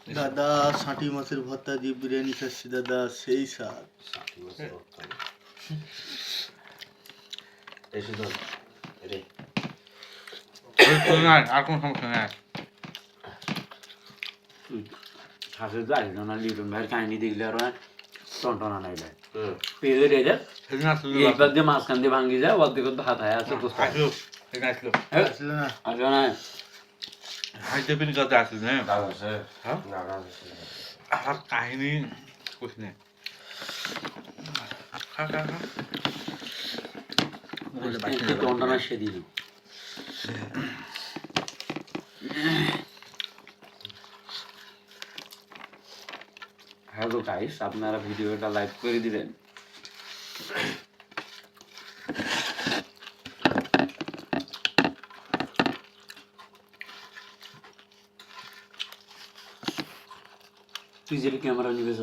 দাদা ষাটি মাছের ভর্তা দিয়ে বিরিয়ানি খাচ্ছি দাদা, সেই স্বাদ। আর কোন সমস্যা নেই। শাশুড়ি যাই না লিটন ভাইয়ের কাহিনী দেখলে আর টনটনা নাই যায় পেলে রে যায় এইবার দিয়ে মাঝখান দিয়ে ভাঙ্গি যায় অর্ধেক হাত হায় আছে আসলে না আসবে না হাইতে পিন কাছে আসিস না আর কাহিনী কুছ নেই খা খা খা টনটনা সেদিন হ্যালো গাইস, আপনারা ভিডিওটা লাইক করে দিবেন। তুই যে ক্যামেরা নিবে